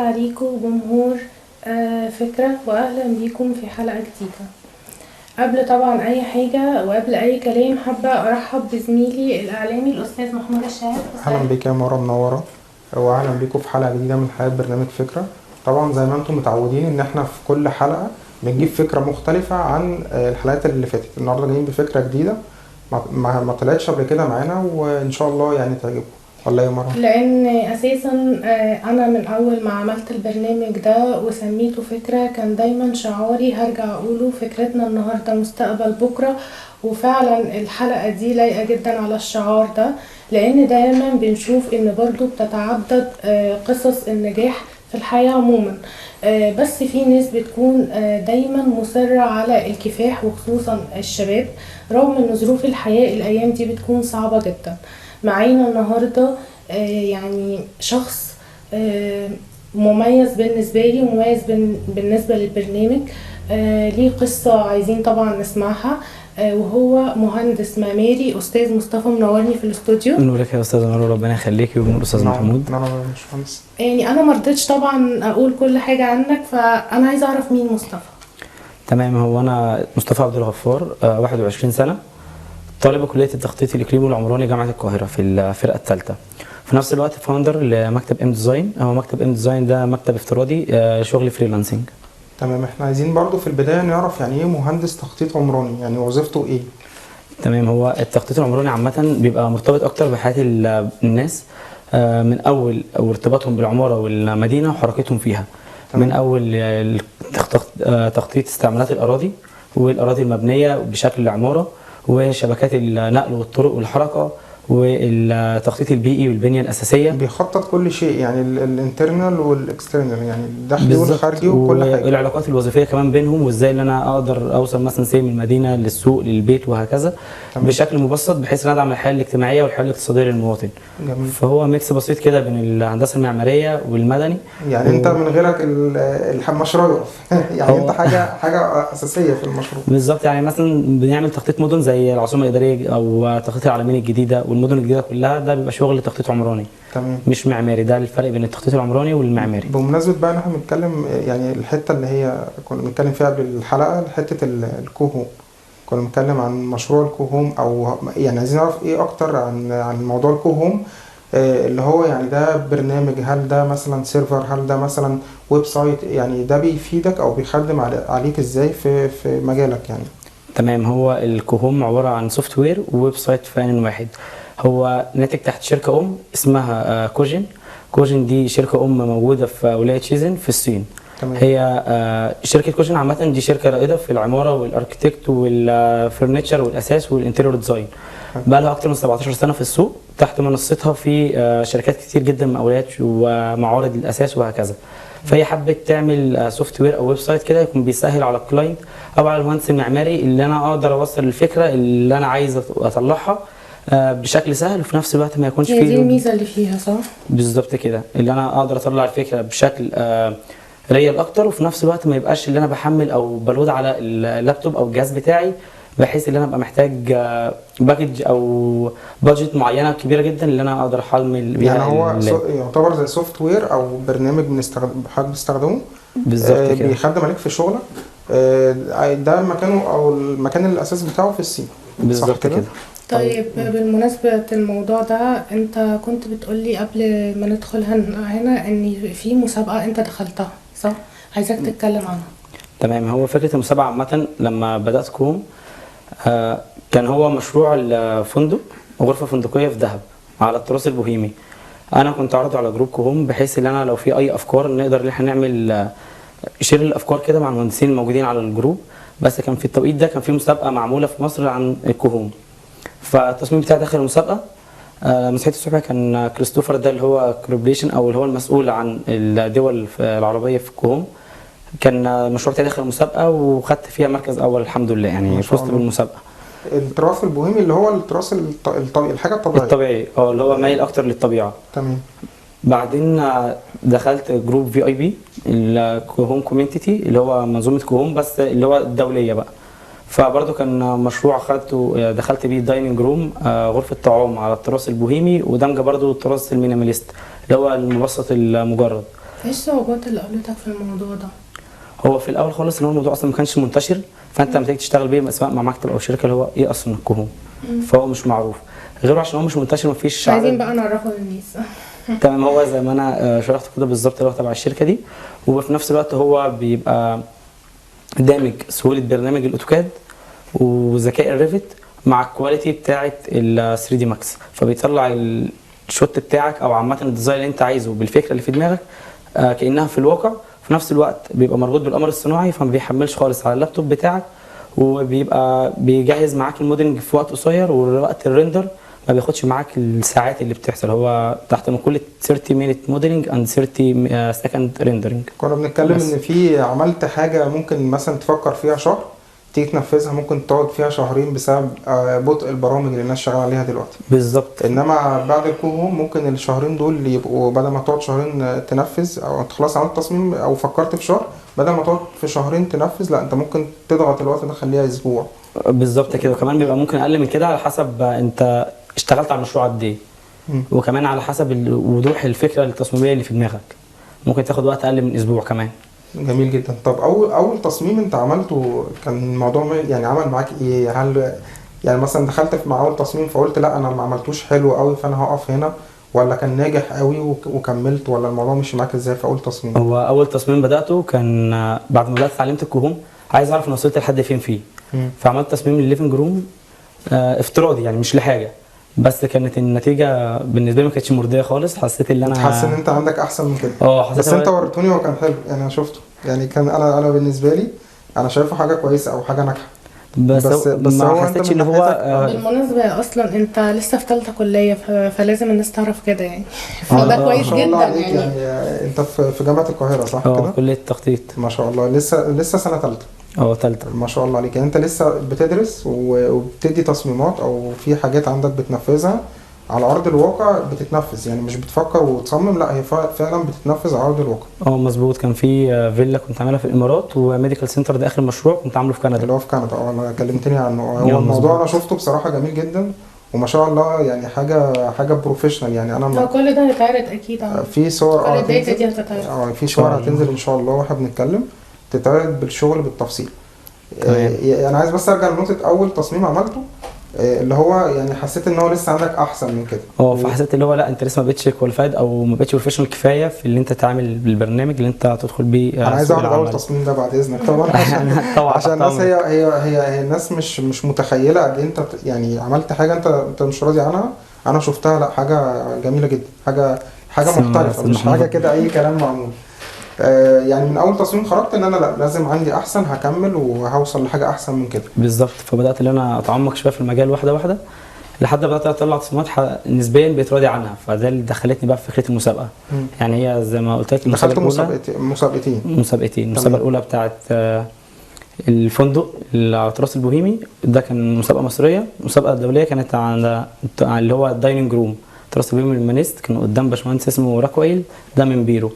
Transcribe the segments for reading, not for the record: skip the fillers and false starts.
عليكم جمهور فكرة، وأهلا بيكم في حلقة جديدة. قبل طبعا أي حاجة وقبل أي كلام حابة أرحب بزميلي الإعلامي الأستاذ محمود الشاهد. أهلا بيك يا مرة منورة، وأهلا بيكم في حلقة جديدة من حلقات برنامج فكرة. طبعا زي ما انتم متعودين إن احنا في كل حلقة بنجيب فكرة مختلفة عن الحلقات اللي فاتت. النهاردة جايين بفكرة جديدة ما طلعتش قبل كده معانا، وإن شاء الله يعني تعجبكم. ولا يا مرة؟ لأن أساسا أنا من أول ما عملت البرنامج ده وسميته فكرة كان دايما شعاري هرجع أقوله فكرتنا النهاردة مستقبل بكرة، وفعلا الحلقة دي لايقة جدا على الشعار ده، لأن دايما بنشوف إن برضو بتتعدد قصص النجاح في الحياة عموما، بس في ناس بتكون دايما مصرة على الكفاح، وخصوصا الشباب، رغم ان ظروف الحياة الايام دي بتكون صعبة جدا. معانا النهاردة يعني شخص مميز بالنسبة لي ومميز بالنسبة للبرنامج، ليه قصة عايزين طبعا نسمعها، وهو مهندس معماري أستاذ مصطفى. منورني في الاستوديو. نورك يا أستاذ مرة، ربنا يخليكي، ونور أستاذ محمود. يعني أنا مرضتش طبعا أقول كل حاجة عنك، فأنا عايزة أعرف مين مصطفى. تمام، هو أنا مصطفى عبد الغفار، 21 سنة، طالب كلية التخطيط الإقليمي والعمراني جامعة القاهرة في الفرقة الثالثة. في نفس الوقت فاوندر لمكتب ام ديزاين. هو مكتب ام ديزاين ده مكتب افتراضي، شغل فريلانسنج. تمام، احنا عايزين برضو في البداية نعرف يعني ايه مهندس تخطيط عمراني، يعني وظيفته ايه؟ تمام، هو التخطيط العمراني عامة بيبقى مرتبط أكتر بحياة الناس، من أول ارتباطهم بالعمارة والمدينة وحركتهم فيها. تمام. من أول تخطيط استعمالات الأراضي والأراضي المبنية بشكل عمارة، وشبكات النقل والطرق والحركة، والتخطيط البيئي والبنية الأساسية. بيخطط كل شيء، يعني الانترنال والاكسترنال، يعني الداخلي والخارجي وكل حاجة، والعلاقات الوظيفية كمان بينهم، وازاي ان انا اقدر اوصل مثلا من المدينة للسوق للبيت وهكذا. تمام. بشكل مبسط بحيث ان ادعم الحياة الاجتماعية والحياة الاقتصادية للمواطن. جميل. فهو ميكس بسيط كده بين الهندسة المعمارية والمدني. يعني انت من غيرك المشروع يقف. يعني انت حاجة اساسية في المشروع. بالظبط، يعني مثلا بنعمل تخطيط مدن زي العاصمة الإدارية او تخطيط العلمين الجديدة والمدن الجديدة كلها، ده بيبقى شغل تخطيط عمراني. تمام. مش معماري، ده الفرق بين التخطيط العمراني والمعماري. بمناسبة بقى ان احنا بنتكلم يعني الحتة اللي هي كنا بنتكلم فيها بالحلقة، حتة الكوهوم، كنا بنتكلم عن مشروع الكوهوم، او يعني عايزين نعرف ايه اكتر عن موضوع الكوهوم، اللي هو يعني ده برنامج، هل ده مثلا سيرفر، هل ده مثلا ويب سايت، يعني ده بيفيدك او بيخدم عليك ازاي في مجالك يعني؟ تمام، هو الكوهوم عبارة عن سوفت وير وويب سايت في آن واحد. هو ناتج تحت شركة اسمها كوجين. كوجين دي شركة موجودة في ولاية شيزن في الصين. تمام. هي شركة كوجين عامة دي شركة رائدة في العمارة والاركتكت والفرنتشر والأساس والانتيريور ديزاين. بقى لها أكتر من 17 سنة في السوق، تحت منصتها في شركات كتير جدا، مقاولات ومعارض الأساس وهكذا. فهي حبت تعمل سوفت وير او ويب سايت كده يكون بيسهل على الكلاينت او على المهندس المعماري اللي انا اقدر اوصل الفكره اللي انا عايز اطلعها بشكل سهل، وفي نفس الوقت ما يكونش فيه. دي الميزه اللي فيها، صح؟ بالظبط كده، اللي انا اقدر اطلع الفكره بشكل ريال اكتر، وفي نفس الوقت ما يبقاش اللي انا بحمل او بلود على اللابتوب او الجهاز بتاعي، بحيث ان انا ابقى محتاج باكج او بادجت معينه كبيره جدا اللي انا اقدر احمل بيها. يعني هو يعتبر زي سوفت وير او برنامج حضرتك بتستخدمه بالظبط كده، بيخدم عليك في شغلك. ده مكانه او المكان الاساس بتاعه في الصين. بالظبط كده. طيب بالمناسبة الموضوع ده، انت كنت بتقولي قبل ما ندخل هنا ان في مسابقة انت دخلتها، صح؟ عايزك تتكلم عنها. تمام، هو فكرة المسابقة عامة لما بدأت كوم كان هو مشروع الفندق، غرفة فندقية في دهب على التراث البوهيمي. انا كنت عارضه على جروب كوم، بحيث ان انا لو في اي افكار نقدر ان احنا نعمل شير الافكار كده مع المهندسين الموجودين على الجروب. بس كان في التوقيت ده كان في مسابقة معمولة في مصر عن الكوهوم، فالتصميم بتاعي داخل المسابقة. مسحيت الصبح كان كريستوفر، ده اللي هو كوربريشن او اللي هو المسؤول عن الدول العربية في الكوهوم، كان المشروع بتاعي داخل المسابقة وخدت فيها مركز اول الحمد لله، يعني فزت بالمسابقة. التراث البوهيمي اللي هو التراث الحاجة الطبيعية اللي هو مايل اكتر للطبيعة. تمام. بعدين دخلت جروب في اي بي الكوهوم كوميونتي، اللي هو منظومة كوهوم بس اللي هو الدولية بقى. فبرضه كان مشروع خدته، دخلت بيه دايننج روم، غرفة طعام على التراث البوهيمي، ودمج برضه التراث المينيماليست اللي هو المبسط المجرد. ايه الصعوبات اللي قابلتك في الموضوع ده؟ هو في الاول خالص ان هو الموضوع اصلا ما كانش منتشر، فانت لما تيجي تشتغل بيه سواء مع مكتب او شركه اللي هو ايه اصلا الكهوم، فهو مش معروف. غيره عشان هو مش منتشر، مفيش عايزين بقى نعرفه للناس. تمام. هو زي ما انا شرحت كده بالظبط اللي هو تبع الشركه دي، وفي نفس الوقت هو بيبقى دامج سهوله برنامج الاوتوكاد وذكاء الريفت مع الكواليتي بتاعه ال 3 دي ماكس، فبيطلع الشوت بتاعك او عامه الديزاين اللي انت عايزه بالفكره اللي في دماغك كانها في الواقع. في نفس الوقت بيبقى مربوط بالقمر الصناعي، فما بيحملش خالص على اللابتوب بتاعك، وبيبقى بيجهز معاك الموديلنج في وقت قصير، ووقت الريندر ما بياخدش معاك الساعات اللي بتحصل. هو تحت مقولة 30 minute modeling and 30 second rendering. كنا بنتكلم ان في عملت حاجة ممكن مثلا تفكر فيها شهر تيجي تنفذها ممكن تقعد فيها شهرين بسبب بطء البرامج اللي الناس شغاله عليها دلوقتي. بالظبط. انما بعد الكوهوم ممكن الشهرين دول يبقوا بدل ما تقعد شهرين تنفذ، او انت خلاص عملت تصميم او فكرت في شهر، بدل ما تقعد في شهرين تنفذ، لا انت ممكن تضغط الوقت ده خليها اسبوع. بالظبط كده. وكمان بيبقى ممكن اقل من كده على حسب انت اشتغلت على المشروع قد ايه، وكمان على حسب وضوح الفكره التصميميه اللي في دماغك، ممكن تاخد وقت اقل من اسبوع كمان. جميل جدا. طب اول تصميم انت عملته كان الموضوع يعني عمل معاك ايه؟ هل يعني مثلا دخلت في مع اول تصميم فقلت لا انا ما عملتوش حلو قوي فانا هقف هنا، ولا كان ناجح قوي وكملت، ولا الموضوع مشي معاك ازاي في اول تصميم؟ هو اول تصميم بداته كان بعد ما بدات اتعلمت الكهوم، عايز اعرف انا وصلت لحد فين فيه. فعملت تصميم للليفنج روم افتراضي يعني مش لحاجه، بس كانت النتيجه بالنسبه لي ما كانتش مرضيه خالص. حسيت ان انا حاسس ان انت عندك احسن من كده. حسيت بس انت وريتوني هو كان حلو يعني، انا شفته يعني، كان انا بالنسبه لي انا شايفه حاجه كويسه او حاجه ناجحه. بس ما حسيتش ان هو بالمناسبه اصلا انت لسه في ثالثه كليه فلازم الناس تعرف كده يعني. فده كويس جدا يعني. انت في جامعه القاهره صح كده؟ كليه التخطيط. ما شاء الله. لسه سنه ثالثه. ثالثه. ما شاء الله عليك. يعني انت لسه بتدرس وبتدي تصميمات او في حاجات عندك بتنفذها على ارض الواقع، بتتنفذ يعني مش بتفكر وتصمم، لا هي فعلا بتتنفذ على ارض الواقع. مظبوط. كان في فيلا كنت عاملها في الامارات، وميديكال سنتر ده اخر مشروع كنت عامله في كندا. اللي هو في كندا. انا كلمتني عنه. هو الموضوع انا شفته بصراحه جميل جدا وما شاء الله يعني حاجه بروفيشنال يعني. انا كل ده هيتعرض اكيد في صور كل الداتا دي هتتعرض. في صور هتنزل ان شاء الله واحنا بنتكلم تتعرض بالشغل بالتفصيل. انا عايز بس ارجع لنقطه اول تصميم عملته اللي هو يعني حسيت ان هو لسه عندك احسن من كده. فحسيت اللي هو لا انت لسه ما بقتش كواليفايد او ما بقتش بروفيشنال كفايه في اللي انت تعمل بالبرنامج اللي انت هتدخل بيه. انا عايز اعرض اول تصميم ده بعد اذنك طبعا عشان الناس هي الناس مش متخيله قد انت يعني عملت حاجه انت مش راضي عنها. انا شفتها لا حاجه جميله جدا، حاجه محترفه مش حاجه كده اي كلام معمول. يعني من اول تصميم خرجت ان انا لا لازم عندي احسن، هكمل وهوصل لحاجه احسن من كده. بالظبط. فبدات ان انا اتعمق شويه في المجال واحده واحده لحد بدات اطلع تصميمات نسبيا بقيت راضي عنها. فده اللي دخلتني بقى في فكره المسابقه. يعني هي زي ما قلت لك دخلت مسابقتين. المسابقه الاولى بتاعت الفندق اللي على تراث البوهيمي، ده كان مسابقه مصريه. المسابقه الدوليه كانت عن اللي هو الدايننج روم تراث البوهيمي المانيست، كان قدام باشمهندس اسمه راكويل ده من بيرو.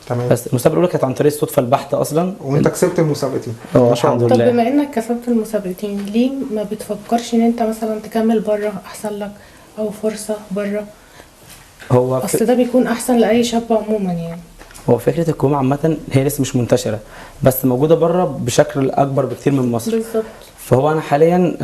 تمام. بس المسابقه الاولى كانت عن طريق الصدفه البحته اصلا، وانت كسبت المسابقتين. ما شاء الله. طب بما انك كسبت المسابقتين ليه ما بتفكرش ان انت مثلا تكمل بره احسن لك، او فرصه بره؟ اصل ده بيكون احسن لاي شاب عموما يعني. هو فكره الكهوم عامه هي لسه مش منتشره، بس موجوده بره بشكل اكبر بكتير من مصر. بالظبط. فهو انا حاليا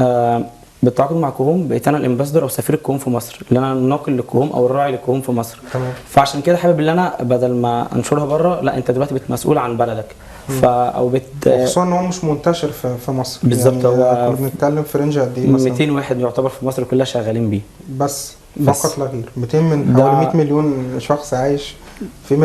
بالتعاقد مع كهوم بقيت انا الامباسدور او سفير الكهوم في مصر، اللي انا الناقل للكهوم او الراعي للكهوم في مصر. تمام. فعشان كده حابب ان انا بدل ما انشرها بره، لا انت دلوقتي مسؤول عن بلدك. خصوصا ان هو مش منتشر في مصر. بالظبط. يعني هو بنتكلم في رينج قد ايه مثلا؟ 200 واحد يعتبر في مصر كلها شغالين بيه بس فقط لا غير. 200 من حوالي 100 مليون شخص عايش في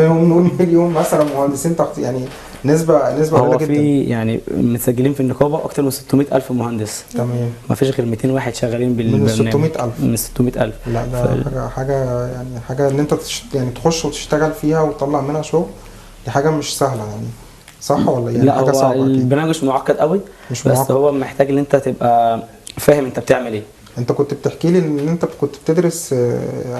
مليون مثلا مهندسين يعني نسبة قليلة جدا. هو في يعني متسجلين في النقابة أكتر من 600,000 مهندس. تمام. ما فيش غير 200 واحد شغالين بالبرنامج. من 600,000. لا ده حاجة يعني حاجة ان انت يعني تخش وتشتغل فيها وتطلع منها شغل، دي حاجة مش سهلة يعني. صح ولا يعني؟ لا حاجة صعبة. البرنامج مش معقد قوي، بس هو محتاج ان انت تبقى فاهم انت بتعمل ايه. انت كنت بتحكي لي ان انت كنت بتدرس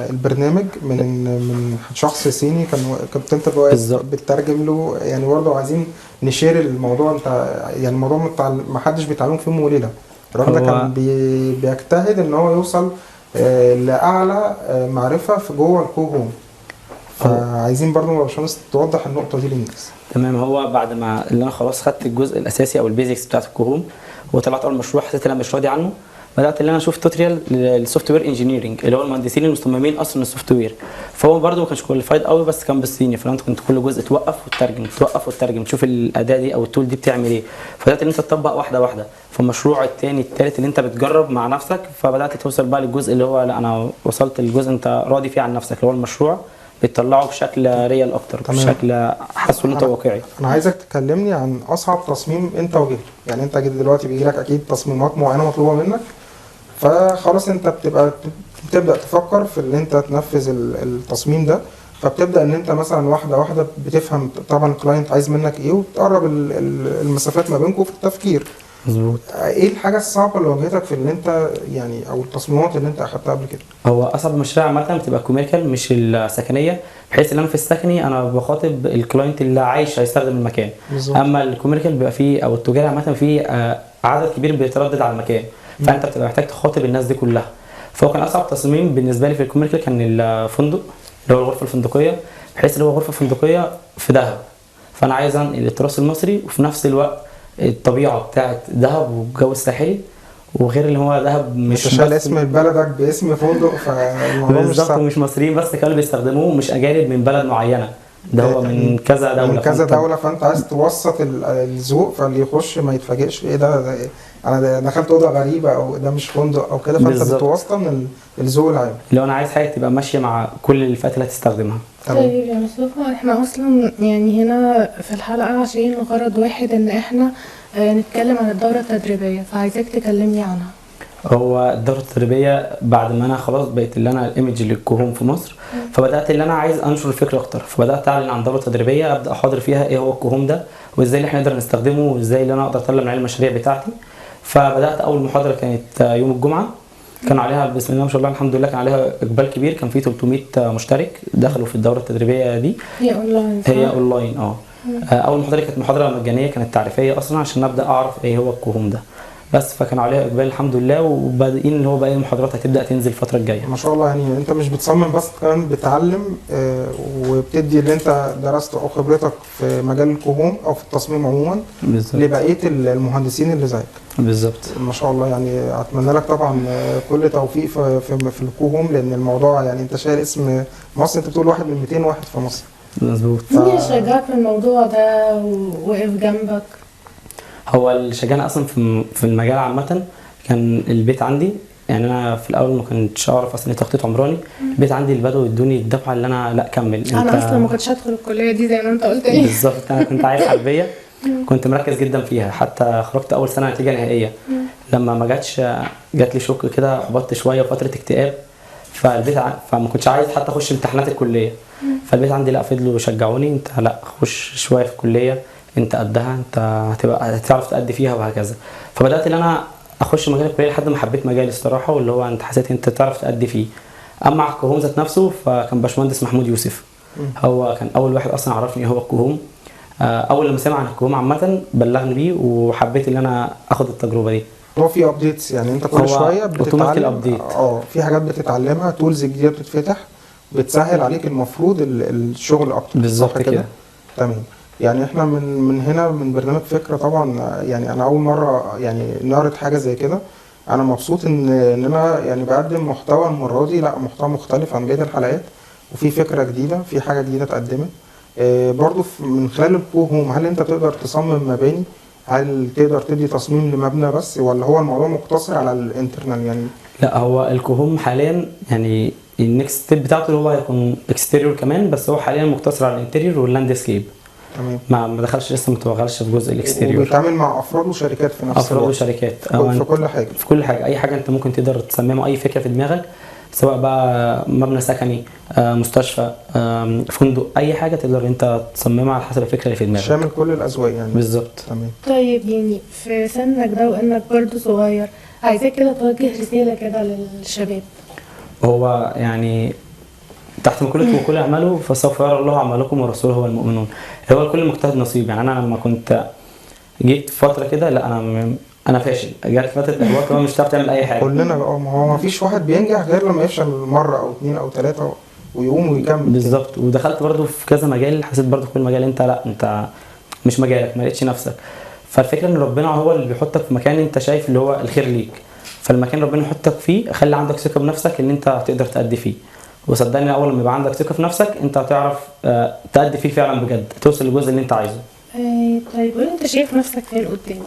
البرنامج من شخص صيني، كنت انت بتترجم له يعني. برضه عايزين نشير الموضوع. انت يعني الموضوع ما حدش بيتعلم في يوم وليله. الراجل ده كان بيجتهد ان هو يوصل لاعلى معرفه في جوه الكوهوم. فعايزين برضو يا باشمهندس توضح النقطه دي للناس. تمام. هو بعد ما اللي انا خلاص خدت الجزء الاساسي او البيزكس بتاعت الكهوم وطلعت اول مشروع، حسيت ان انا مش راضي عنه، بدات ان انا اشوف توتوريال للسوفت وير انجينيرنج اللي هو المهندسين المصممين اصلا السوفت وير. فهو برده ما كانش كواليفايد قوي بس كان بالصيني، فانت كنت كل جزء توقف وتترجم توقف وتترجم تشوف الاداه دي او التول دي بتعمل ايه. فبدات ان انت تطبق واحده واحده. فالمشروع الثاني الثالث اللي انت بتجرب مع نفسك، فبدات توصل بقى للجزء اللي هو لا انا وصلت للجزء انت راضي فيه عن نفسك، اللي هو المشروع بتطلعه بشكل ريال اكتر، بشكل حاسه ان انت واقعي. انا عايزك تكلمني عن اصعب تصميم انت واجهته. يعني انت دلوقتي بيجي لك اكيد تصميمات معينه مطلوبه منك، فخلاص انت بتبدا تفكر في ان انت تنفذ التصميم ده، فبتبدا ان انت مثلا واحده واحده بتفهم طبعا الكلاينت عايز منك ايه، وتقرب المسافات ما بينكم في التفكير. مظبوط. ايه الحاجه الصعبه اللي واجهتك في ان انت يعني او التصميمات اللي انت اخدتها قبل كده؟ هو اصعب مشاريع عامه بتبقى كوميرشال مش السكنيه، بحيث ان انا في السكني انا بخاطب الكلاينت اللي عايش هيستخدم المكان. بالظبط. اما الكوميرشال بيبقى فيه او التجاري عامه فيه عدد كبير بيتردد على المكان، فانت بتبقى محتاج تخاطب الناس دي كلها. فهو كان اصعب تصميم بالنسبه لي في الكوميرشال كان الفندق اللي هو الغرفه الفندقيه، بحيث اللي هو غرفه فندقيه في دهب، فانا عايز انقل التراث المصري وفي نفس الوقت الطبيعه بتاعت دهب والجو الساحلي، وغير اللي هو دهب مش تشال اسم بلدك باسم فندق، فالموضوع مش صعب. مش مصريين بس كانوا بيستخدموه، مش اجانب من بلد معينه، ده هو من كذا دوله، من كذا دوله، فانت عايز توسط الذوق، فاللي يخش ما يتفاجئش ايه ده انا دخلت اوضه غريبه او ده مش فندق او كده، فانت بتوسط من الذوق العام. لو انا عايز حاجه تبقى ماشيه مع كل الفئات اللي هتستخدمها. طيب يا مصطفى، احنا اصلا يعني هنا في الحلقه عشان غرض واحد ان احنا نتكلم عن الدوره التدريبيه، فعايزاك تكلمني عنها. هو الدوره التدريبيه بعد ما انا خلاص بقيت اللي انا الايمج للكهوم في مصر، فبدات اللي انا عايز انشر الفكره اكتر، فبدات اعلن عن دوره تدريبيه ابدا احاضر فيها ايه هو الكهوم ده وازاي اللي احنا نقدر نستخدمه وازاي اللي انا اقدر اطلع من عليه المشاريع بتاعتي. فبدات اول محاضره كانت يوم الجمعه، كان عليها بسم الله ما شاء الله الحمد لله كان عليها اقبال كبير، كان في 300 مشترك دخلوا في الدوره التدريبيه دي. هي اونلاين؟ هي اونلاين. اول محاضره كانت محاضره مجانيه، كانت تعريفيه اصلا عشان ابدا اعرف ايه هو الكهوم ده بس، فكان عليها اقبال الحمد لله، وبادئين اللي هو باقي المحاضرات هتبدا تنزل الفتره الجايه. ما شاء الله. يعني انت مش بتصمم بس، كمان بتعلم وبتدي اللي انت درسته او خبرتك في مجال الكهوم او في التصميم عموما لبقيه المهندسين اللي زيك. بالظبط. ما شاء الله. يعني اتمنى لك طبعا كل توفيق في الكهوم، لان الموضوع يعني انت شايل اسم مصر، انت بتقول واحد من 200 واحد في مصر. مظبوط. مين اللي شجعك في الموضوع ده ووقف جنبك؟ هو اللي شجعني اصلا في المجال عامه كان البيت عندي. يعني انا في الاول ما كنتش اعرف اصلا تخطيط عمراني، البيت عندي اللي بدأوا يدوني الدفعه اللي انا لا كمل. انا اصلا ما كنتش هدخل الكليه دي زي ما انت قلت لي. بالظبط. انا كنت عايز حربيه، كنت مركز جدا فيها، حتى خرجت اول سنه نتيجه نهائيه. لما ما جات لي شوك كده، احبطت شويه وفتره اكتئاب، فما كنتش عايز حتى اخش امتحانات الكليه. فالبيت عندي لا فضلوا يشجعوني، انت لا خش شويه في الكليه، انت قدها، انت هتعرف تأدي فيها وهكذا. فبدات ان انا اخش مجال الكليه لحد ما حبيت مجالي الصراحه، واللي هو انت حسيت انت تعرف تأدي فيه. اما على الكهوم ذات نفسه فكان باشمهندس محمود يوسف، هو كان اول واحد اصلا عرفني هو الكهوم. اول لما سمع عن الكهوم عامه بلغني بيه، وحبيت ان انا اخد التجربه دي. هو في ابديتس، يعني انت كل شويه بتتعلم في حاجات بتتعلمها، تولز جديده بتتفتح بتسهل عليك المفروض الشغل اكتر. بالظبط كده. تمام. يعني احنا من هنا من برنامج فكره طبعا، يعني انا اول مره يعني نعرض حاجه زي كده. انا مبسوط ان انا يعني بقدم محتوى المره دي، لا محتوى مختلف عن بقيه الحلقات، وفي فكره جديده، في حاجه جديده اتقدمت. برضو من خلال الكوهوم، هل انت تقدر تصمم مباني؟ هل تقدر تدي تصميم لمبنى بس، ولا هو الموضوع مقتصر على الانترنال يعني؟ لا، هو الكوهوم حاليا يعني النكست ستيب بتاعته اللي هو هيكون اكستيريور كمان، بس هو حاليا مقتصر على الانتيريور واللاندسكيب. تمام. ما دخلش لسه، ما توغلش في جزء الاكستيريور. وبيتعامل مع افراد وشركات في نفس الوقت. افراد وشركات في كل حاجه. في كل حاجه، اي حاجه انت ممكن تقدر تصممه، اي فكره في دماغك، سواء بقى مبنى سكني، مستشفى، فندق، اي حاجه تقدر انت تصممها على حسب الفكره اللي في دماغك. شامل كل الاذواق يعني. بالظبط. تمام. طيب يعني في سنك ده وانك برضو صغير، عايزاك كده توجه رساله كده للشباب. هو يعني تحت مقولة وكل اعملوا فسوف يرى الله اعمالكم ورسوله هو المؤمنون. هو لكل مجتهد نصيب. يعني انا لما كنت جيت فتره كده لا انا فاشل، جات فتره احباط كمان مش هتعرف تعمل اي حاجه. كلنا بقى، ما هو ما فيش واحد بينجح غير لما يفشل مره او اتنين او تلاته، ويقوم ويكمل. بالظبط. ودخلت برضو في كذا مجال، حسيت برضو في كل مجال انت لا انت مش مجالك، ما لقيتش نفسك. فالفكره ان ربنا هو اللي بيحطك في مكان انت شايف اللي هو الخير ليك، فالمكان ربنا يحطك فيه خلي عندك ثقه بنفسك ان انت هتقدر تأدي فيه. وصدقني اول ما يبقى عندك ثقه في نفسك انت هتعرف تأدي فيه فعلا بجد، توصل للجزء اللي انت عايزه. طيب قول انت شايف نفسك فين قدام،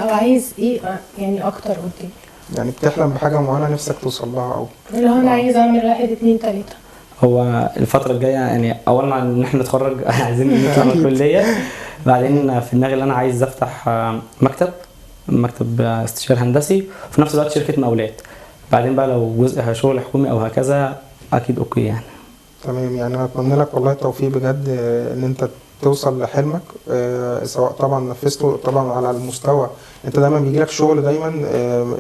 او عايز ايه يعني اكتر قدام؟ يعني بتحلم بحاجه معينه نفسك توصل لها، او اللي هو انا عايز اعمل 1 2 3؟ هو الفتره الجايه يعني اولا ان احنا نتخرج عايزين نطلع من الكليه، بعدين في دماغي اللي انا عايز افتح مكتب استشاري هندسي، وفي نفس الوقت شركه مقاولات. بعدين بقى لو جزء شغل حكومي او هكذا اكيد اوكي يعني. تمام. يعني انا اتمنى لك والله التوفيق بجد، ان انت توصل لحلمك، سواء طبعا نفذته طبعا على المستوى. انت دايما بيجيلك شغل دايما،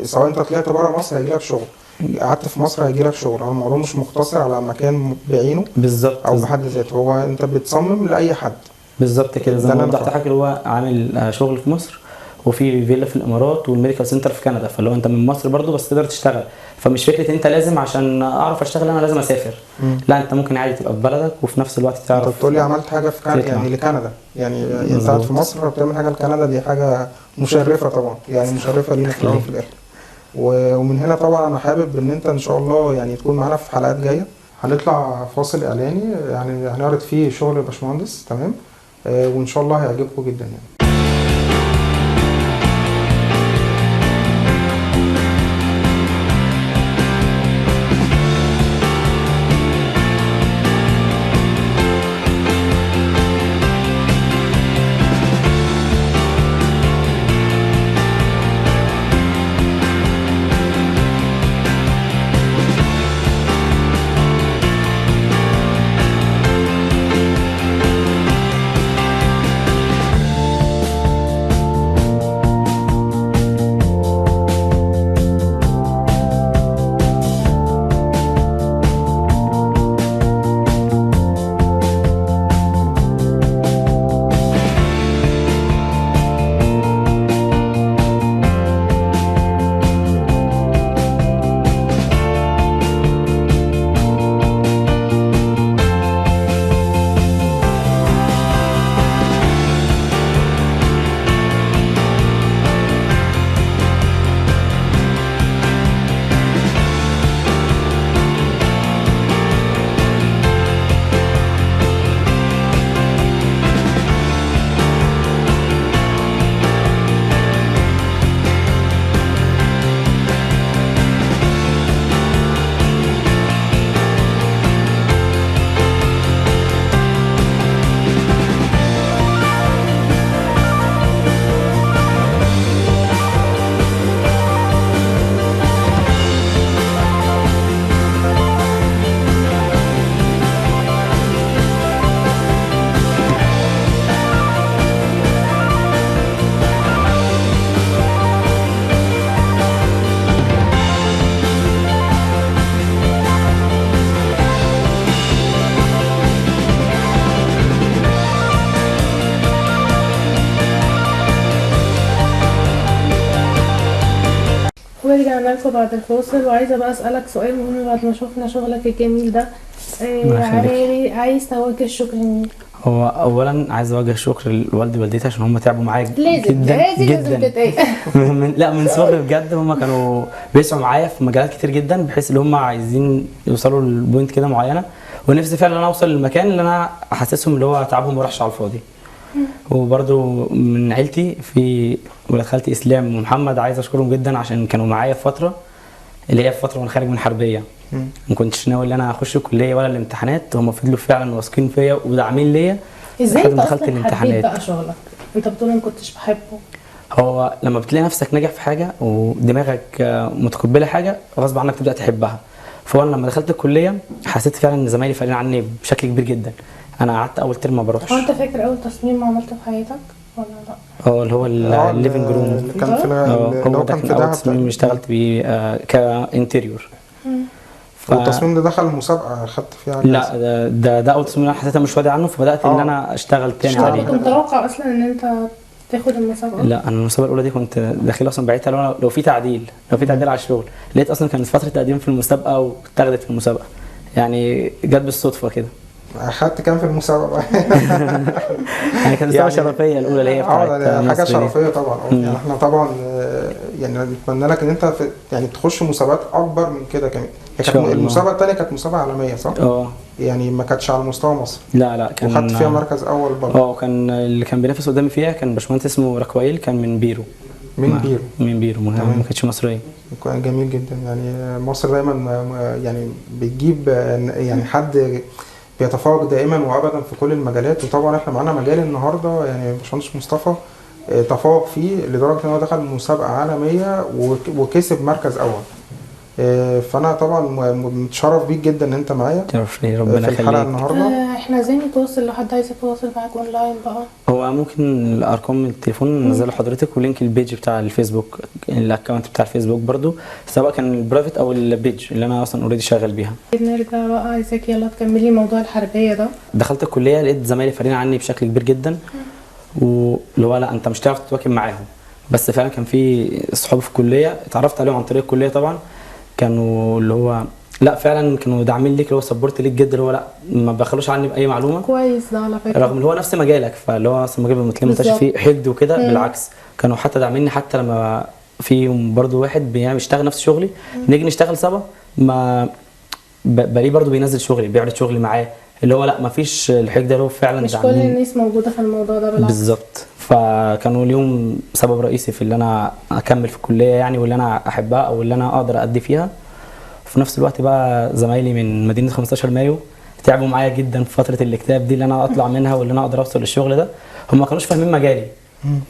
سواء انت طلعت بره مصر هيجيلك شغل، قعدت في مصر هيجيلك شغل. هو الموضوع مش مقتصر على مكان بعينه بالظبط او بحد ذاته، هو انت بتصمم لاي حد. بالظبط كده. زي ما وضحت حضرتك اللي هو عامل شغل في مصر وفي فيلا في الامارات والميديكال سنتر في كندا، فاللي هو انت من مصر برضو بس تقدر تشتغل. فمش فكره انت لازم عشان اعرف اشتغل انا لازم اسافر، لا انت ممكن عادي تبقى في بلدك وفي نفس الوقت تعرف. انت بتقول لي عملت حاجه في كندا يعني لكندا، يعني انت قاعد في مصر وبتعمل حاجه لكندا، دي حاجه مشرفه طبعا، يعني مشرفه لينا في الاول وفي الاخر. ومن هنا طبعا انا حابب ان انت ان شاء الله يعني تكون معانا في حلقات جايه. هنطلع فاصل اعلاني يعني هنعرض فيه شغل الباشمهندس، تمام؟ وان شاء الله هيعجبكم جدا يعني. ورجعنا لكم بعد الفاصل، وعايزه بقى اسالك سؤال مهم بعد ما شفنا شغلك الجميل ده. عايز توجه الشكر لمين؟ هو اولا عايز اوجه شكر لوالدي ووالدتي عشان هم تعبوا معايا جدا لا من صغري بجد. هم كانوا بيسعوا معايا في مجالات كتير جدا، بحيث ان هم عايزين يوصلوا لبوينت كده معينه، ونفسي فعلا انا اوصل للمكان اللي انا احسسهم اللي هو تعبهم ما راحش على الفاضي. وبرده من عيلتي في ولاد خالتي اسلام ومحمد، عايز اشكرهم جدا عشان كانوا معايا في فتره اللي هي في فتره وانا خارج من حربيه، ما كنتش ناوي ان انا اخش الكليه ولا الامتحانات. هم فضلوا فعلا واثقين فيا وداعمين ليا. ازاي انت دخلت الامتحانات بقى شغلك؟ انت بتقول ما كنتش بحبه. هو لما بتلاقي نفسك ناجح في حاجه ودماغك متقبله حاجه غصب عنك تبدا تحبها. فانا لما دخلت الكليه حسيت فعلا ان زمايلي فارقين عني بشكل كبير جدا. انا قعدت اول ترم ما بروحش. هو انت فاكر اول تصميم عملته في حياتك ولا لا؟ اللي هو الليفنج روم اللي كان في هو ده كان اول تصميم اشتغلت بيه كانتيريور. والتصميم ده دخل المسابقه خدت فيها؟ لا ده اول تصميم انا حسيتها مش راضي عنه، فبدات ان انا اشتغل تاني عليه. كنت متوقع اصلا ان انت تاخد المسابقه؟ لا انا المسابقه الاولى دي كنت داخل اصلا بعتها لو في تعديل على الشغل. لقيت اصلا كانت فتره تقديم في المسابقه واتاخدت في المسابقه. يعني جت بالصدفه كده. اخدت كام في المسابقه؟ يعني كانت مسابقه شرفيه الاولى اللي هي بتاعت ده حاجه مصر دي. شرفيه طبعا. يعني احنا طبعا يعني نتمنى لك ان انت يعني تخش مسابقات اكبر من كده كمان. هي كانت المسابقه الثانيه كانت مسابقه عالميه صح؟ يعني ما كانتش على مستوى مصر. لا كان وخدت فيها مركز اول برضه. كان اللي كان بينافس قدامي فيها كان باشمهندس اسمه راكويل، كان من بيرو. من بيرو ما كانتش مصريه. جميل جدا. يعني مصر دايما يعني بتجيب يعني حد بيتفوق دائما وابدا في كل المجالات. وطبعا احنا معانا مجال النهارده يعني باشمهندس مصطفى تفوق فيه لدرجه ان هو دخل مسابقه عالميه وكسب مركز اول. فانا طبعا متشرف بيك جدا ان انت معايا في الحلقه النهارده. احنا ازاي نتواصل لو حد عايز يتواصل معاك اونلاين بقى؟ هو ممكن الارقام التليفون ننزله لحضرتك، ولينك البيج بتاع الفيسبوك، الاكونت بتاع الفيسبوك برضو، سواء كان البرايفت او البيج اللي انا اصلا اوريدي شغال بيها. نرجع بقى، عايزاك يلا تكملي موضوع الحربيه ده. دخلت الكليه لقيت زمايلي فارقين عني بشكل كبير جدا، واللي هو لا انت مش هتعرف تتواكب معاهم. بس فعلا كان في صحاب في الكليه اتعرفت عليهم عن طريق الكليه طبعا، كانوا اللي هو لا فعلا كانوا داعمين ليك، اللي هو سبورت ليك جدا، اللي هو لا ما بخلوش عني باي معلومه. كويس ده على فكره، رغم ان هو نفس مجالك، فاللي هو اصلا مجال ما تلاقي فيه حقد وكده. بالعكس كانوا حتى داعميني، حتى لما فيهم برضو واحد بيشتغل نفس شغلي نيجي نشتغل سوا، ما بلاقيه برضو بينزل شغلي بيعرض شغلي معاه، اللي هو لا ما فيش الحقد ده، اللي هو فعلا مش كل الناس موجوده في الموضوع ده. بالعكس بالظبط. فكانوا اليوم سبب رئيسي في اللي انا اكمل في الكليه يعني، واللي انا احبها او اللي انا اقدر ادي فيها. في نفس الوقت بقى زمايلي من مدينه 15 مايو تعبوا معايا جدا في فتره الاكتئاب دي اللي انا اطلع منها واللي انا اقدر اوصل للشغل ده. هم ما كانوش فاهمين مجالي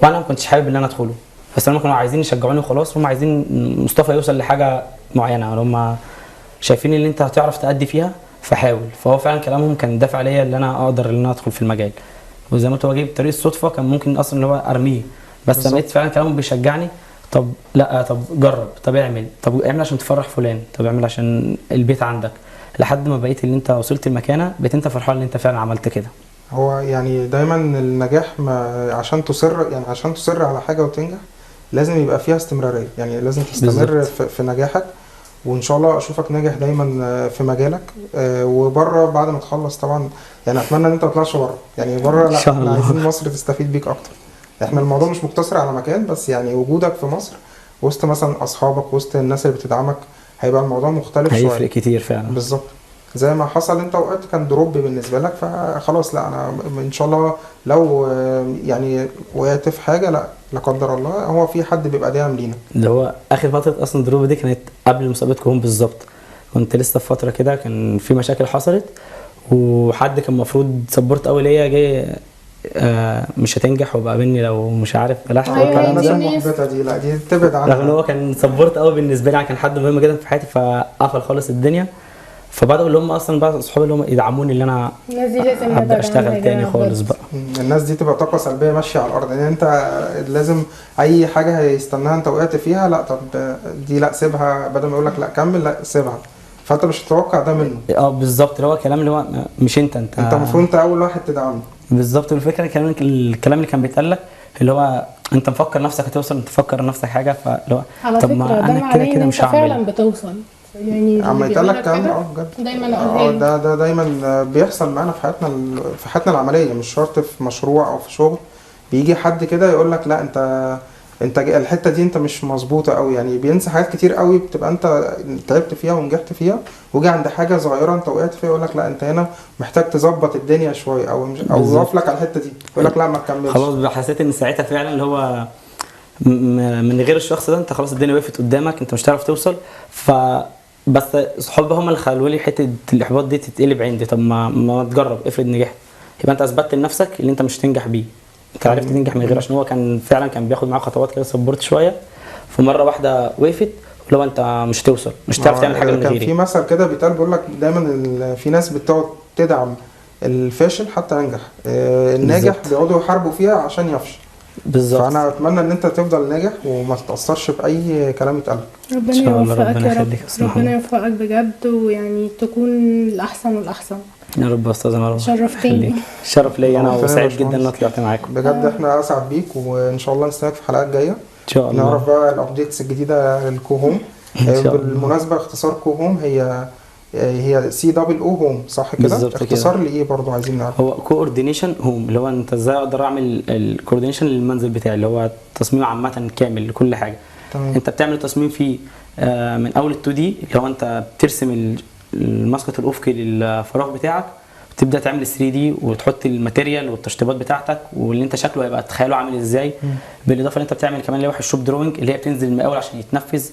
وانا ما كنتش حابب ان انا ادخله، بس هم كانوا عايزين يشجعوني وخلاص. هم عايزين مصطفى يوصل لحاجه معينه، هم شايفين ان انت هتعرف تأدي فيها فحاول. فهو فعلا كلامهم كان دافع ليا ان انا اقدر ان انا ادخل في المجال. وزي ما قلت هو جاي بطريقه الصدفه، كان ممكن اصلا اللي هو ارميه، بس لقيت فعلا كلامهم بيشجعني. طب لا، طب جرب، طب اعمل، طب اعمل عشان تفرح فلان، طب اعمل عشان البيت عندك، لحد ما بقيت اللي انت وصلت المكانه بقيت انت فرحان ان انت فعلا عملت كده. هو يعني دايما النجاح عشان تصر على حاجه وتنجح لازم يبقى فيها استمراريه. يعني لازم تستمر في نجاحك، وان شاء الله اشوفك ناجح دايما في مجالك. وبره بعد ما تخلص طبعا يعني اتمنى ان انت ما تطلعش بره. يعني بره لا، احنا عايزين مصر تستفيد بيك اكتر. احنا الموضوع مش مقتصر على مكان بس، يعني وجودك في مصر وسط مثلا اصحابك وسط الناس اللي بتدعمك هيبقى الموضوع مختلف شويه. هيفرق كتير فعلا. بالظبط زي ما حصل انت وقت كان دروب بالنسبه لك، فخلاص لا انا ان شاء الله لو يعني وقعت في حاجه لا قدر الله هو في حد بيبقى داعم لينا. ده هو اخر فتره اصلا دروب دي كانت قبل مسابقتكم بالظبط. كنت لسه في فتره كده كان في مشاكل حصلت، وحد كان المفروض سبورت قوي ليا جاي مش هتنجح وبقابلني لو مش عارف بلاش الكلام ده. المحبطه دي لا دي تبعد عنها. رغم ان هو كان سبورت قوي بالنسبه لي، كان حد مهم جدا في حياتي، فقفل خالص الدنيا. فبداوا اللي هم اصلا بقى اصحابي اللي هم يدعموني اللي انا ابدا اشتغل تاني خالص بقى. الناس دي تبقى طاقه سلبيه ماشيه على الارض. يعني انت لازم اي حاجه هيستناها انت وقعت فيها لا طب دي لا سيبها، بدل ما يقول لك لا كمل لا سيبها، فانت مش هتتوقع ده منه. بالظبط، اللي هو كلام اللي هو مش انت المفروض انت اول واحد تدعمه. بالظبط. الفكره الكلام اللي كان بيتقال لك اللي هو انت مفكر نفسك هتوصل، انت تفكر نفسك حاجه، فلو طب ما انا كده مش هعمل. فعلا بتوصل يعني عم يتقال لك كلام بجد دايما ده دايما بيحصل معانا في حياتنا العمليه، مش شرط في مشروع او في شغل. بيجي حد كده يقول لك لا انت الحته دي انت مش مظبوطه قوي. يعني بينسى حاجات كتير قوي بتبقى انت تعبت فيها ونجحت فيها، وجي عند حاجه صغيره انت وقعت فيها يقول لك لا انت هنا محتاج تظبط الدنيا شويه او يقف لك على الحته دي يقول لك لا ما تكملش. خلاص حسيت ان ساعتها فعلا اللي هو من غير الشخص ده انت خلاص الدنيا وقفت قدامك، انت مش هتعرف توصل. بس صحابي هم اللي خلوا لي حته الاحباط دي تتقلب عندي. طب ما تجرب، افرض نجحت يبقى انت اثبتت لنفسك اللي انت مش هتنجح بيه، انت عرفت تنجح من غير. عشان هو كان فعلا بياخد معاه خطوات كده سبورت شويه، فمره واحده وقفت لو انت مش هتوصل، مش هتعرف تعمل حاجه من غيري. كان في مثل كده بيتقال بيقول لك دايما في ناس بتقعد تدعم الفاشل حتى ينجح، الناجح بيقعدوا يحاربوا فيها عشان يفشل. بالظبط. فانا اتمنى ان انت تفضل ناجح وما تتاثرش باي كلام يتقال. ربنا يوفقك يا رب، ربنا يوفقك بجد، ويعني تكون الاحسن والاحسن يا رب. يا استاذ مروه شرفتني. شرف ليا انا، وسعيد جدا ان انا طلعت معاكم بجد. احنا اسعد بيك، وان شاء الله نستناك في حلقات جايه ان شاء الله. نعرف بقى الابديتس الجديده للكوهوم. بالمناسبه اختصار كوهوم هي هي سي دبل او هوم صح كده؟ بالظبط كده. اختصار لايه برضو عايزين نعرف؟ هو كوردينيشن هوم، اللي هو انت ازاي اقدر اعمل الكوردينيشن للمنزل بتاعي، اللي هو تصميم عامه كامل لكل حاجه. تمام. انت بتعمل تصميم فيه من اول ال2 دي، اللي هو انت بترسم المسقط الافقي للفراغ بتاعك، بتبدا تعمل 3 دي وتحط الماتيريال والتشطيبات بتاعتك واللي انت شكله هيبقى تخيله عامل ازاي. بالاضافه ان انت بتعمل كمان لوح الشوب دروينج اللي هي بتنزل المقاول عشان يتنفذ،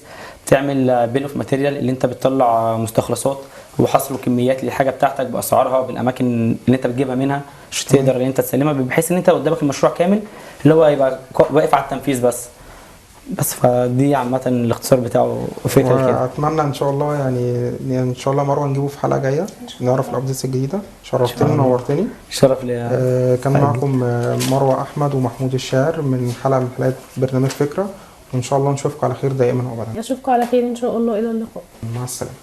بتعمل بيل اوف ماتيريال اللي انت بتطلع مستخلصات وحصر كميات للحاجه بتاعتك باسعارها بالاماكن اللي انت بتجيبها منها عشان تقدر ان انت تسلمها، بحيث ان انت قدامك المشروع كامل اللي هو يبقى واقف على التنفيذ بس. فدي عامه الاختصار بتاعه وفكره كده. اتمنى ان شاء الله يعني ان شاء الله مروه نجيبه في حلقه جايه نعرف الابديتس الجديده. شرفتني ونورتني. شرف ليا. كان معكم مروه احمد ومحمود الشاعر من حلقه من حلقات برنامج فكره، وان شاء الله نشوفكم على خير دائما وابدا. اشوفكم على خير ان شاء الله. الى اللقاء. مع السلامه.